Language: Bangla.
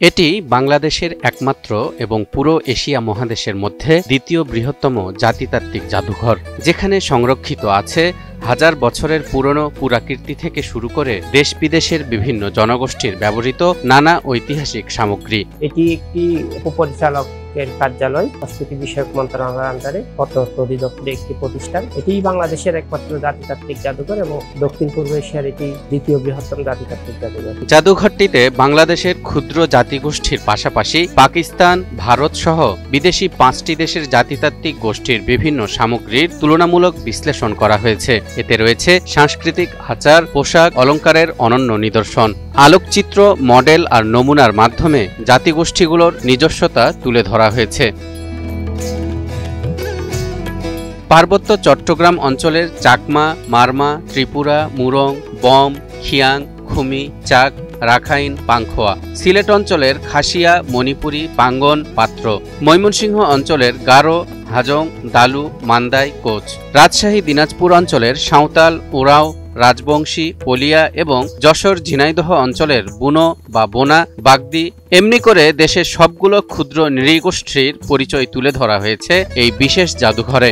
এটি বাংলাদেশের একমাত্র এবং পুরো এশিয়া মহাদেশের মধ্যে দ্বিতীয় বৃহত্তম জাতিতাত্ত্বিক জাদুঘর, যেখানে সংরক্ষিত আছে হাজার বছরের পুরনো পুরাকীর্তি থেকে শুরু করে দেশ বিদেশের বিভিন্ন জনগোষ্ঠীর ব্যবহৃত নানা ঐতিহাসিক সামগ্রী। এটি একটি উপপরিচালকের কার্যালয়, সংস্কৃতি বিষয়ক মন্ত্রণালয়ের আন্ডারে প্রত্নতত্ত্ব অধিদপ্তরের একটি প্রতিষ্ঠান। এটি বাংলাদেশের একমাত্র জাতিতাত্ত্বিক জাদুঘর এবং দক্ষিণ পূর্ব এশিয়ার এটি দ্বিতীয় বৃহত্তম জাতিতাত্ত্বিক জাদুঘর। জাদুঘরটিতে বাংলাদেশের ক্ষুদ্র জাতিগোষ্ঠীর পাশাপাশি পাকিস্তান, ভারত সহ বিদেশি 5টি দেশের জাতিতাত্ত্বিক গোষ্ঠীর বিভিন্ন সামগ্রীর তুলনামূলক বিশ্লেষণ করা হয়েছে। এতে রয়েছে সাংস্কৃতিক আচার, পোশাক, অলংকারের অনন্য নিদর্শন, আলোকচিত্র, মডেল আর নমুনার মাধ্যমে জাতিগোষ্ঠীগুলোর নিজস্বতা তুলে ধরা হয়েছে। পার্বত্য চট্টগ্রাম অঞ্চলের চাকমা, মারমা, ত্রিপুরা, মুরং, বম, খিয়াং, খুমি, চাক, রাখাইন, পাংখোয়া, সিলেট অঞ্চলের খাসিয়া, মণিপুরী, পাঙ্গন, পাত্র, ময়মনসিংহ অঞ্চলের গারো, হাজং, দালু, মান্দাই, কোচ, রাজশাহী, দিনাজপুর অঞ্চলের সাঁওতাল, ওরাও, রাজবংশী, পলিয়া এবং যশোর, ঝিনাইদহ অঞ্চলের বুনো বা বোনা, বাগদি, এমনি করে দেশের সবগুলো ক্ষুদ্র নৃগোষ্ঠীর পরিচয় তুলে ধরা হয়েছে এই বিশেষ জাদুঘরে।